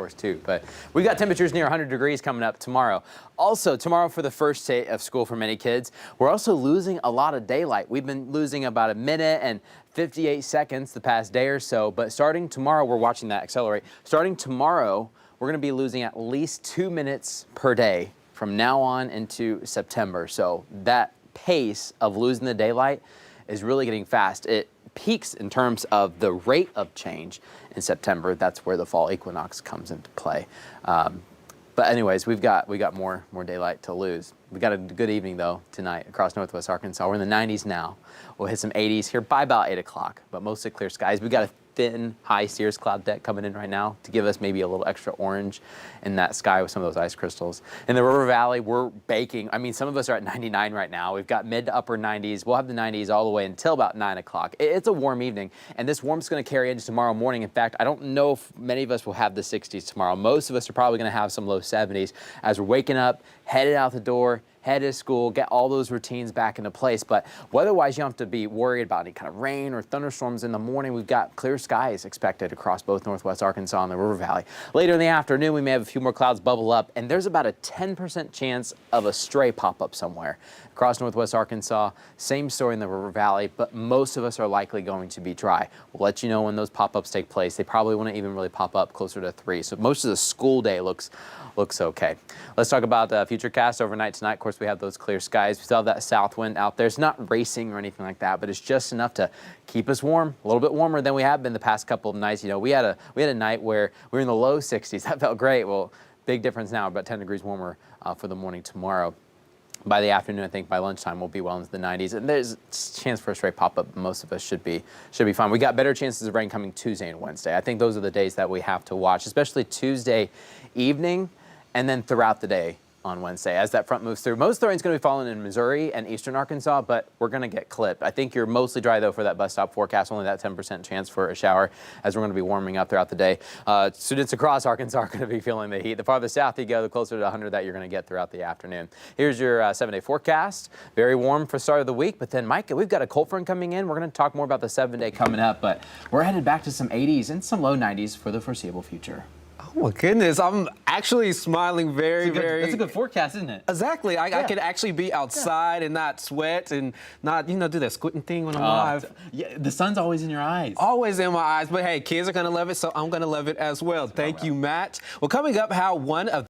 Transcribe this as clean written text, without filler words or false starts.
course, too. But we got temperatures near 100 degrees coming up tomorrow. Also, tomorrow for the first day of school for many kids, we're also losing a lot of daylight. We've been losing about a minute and 58 seconds the past day or so. But starting tomorrow, we're watching that accelerate. Starting tomorrow, we're going to be losing at least 2 minutes per day from now on into September. So that pace of losing the daylight is really getting fast. It peaks in terms of the rate of change in September. That's where the fall equinox comes into play. But anyways, we got more daylight to lose. We got a good evening though tonight across Northwest Arkansas. We're in the 90s now. We'll hit some 80s here by about 8 o'clock, but mostly clear skies. We got a thin, high cirrus cloud deck coming in right now to give us maybe a little extra orange in that sky with some of those ice crystals. In the River Valley, we're baking. I mean, some of us are at 99 right now. We've got mid to upper 90s. We'll have the 90s all the way until about 9 o'clock. It's a warm evening, and this warmth's going to carry into tomorrow morning. In fact, I don't know if many of us will have the 60s tomorrow. Most of us are probably going to have some low 70s as we're waking up, headed out the door, head to school, get all those routines back into place. But weather-wise, you don't have to be worried about any kind of rain or thunderstorms in the morning. We've got clear skies expected across both Northwest Arkansas and the River Valley. Later in the afternoon, we may have a few more clouds bubble up, and there's about a 10% chance of a stray pop-up somewhere. Across Northwest Arkansas, same story in the River Valley, but most of us are likely going to be dry. We'll let you know when those pop-ups take place. They probably won't even really pop up closer to 3, so most of the school day looks okay. Let's talk about the futurecast overnight tonight. Of course, we have those clear skies. We still have that south wind out there. It's not racing or anything like that, but it's just enough to keep us warm, a little bit warmer than we have been the past couple of nights. You know, we had a night where we were in the low 60s. That felt great. Well, big difference now, about 10 degrees warmer for the morning tomorrow. By the afternoon, I think by lunchtime, we'll be well into the 90s. And there's a chance for a stray pop-up. Most of us should be fine. We got better chances of rain coming Tuesday and Wednesday. I think those are the days that we have to watch, especially Tuesday evening and then throughout the day on Wednesday as that front moves through. Most of the rain's going to be falling in Missouri and eastern Arkansas, but we're going to get clipped. I think you're mostly dry, though, for that bus stop forecast, only that 10% chance for a shower as we're going to be warming up throughout the day. Students across Arkansas are going to be feeling the heat. The farther south you go, the closer to 100 that you're going to get throughout the afternoon. Here's your 7-day forecast. Very warm for the start of the week, but then, Micah, we've got a cold front coming in. We're going to talk more about the 7-day coming up, but we're headed back to some 80s and some low 90s for the foreseeable future. Oh my goodness, I'm actually smiling very. That's a good forecast, isn't it? Exactly. I could actually be outside and not sweat and not, do that squinting thing when I'm live. Yeah, the sun's always in your eyes. Always in my eyes. But hey, kids are going to love it, so I'm going to love it as well. Thank you, Matt. Well, coming up, how one of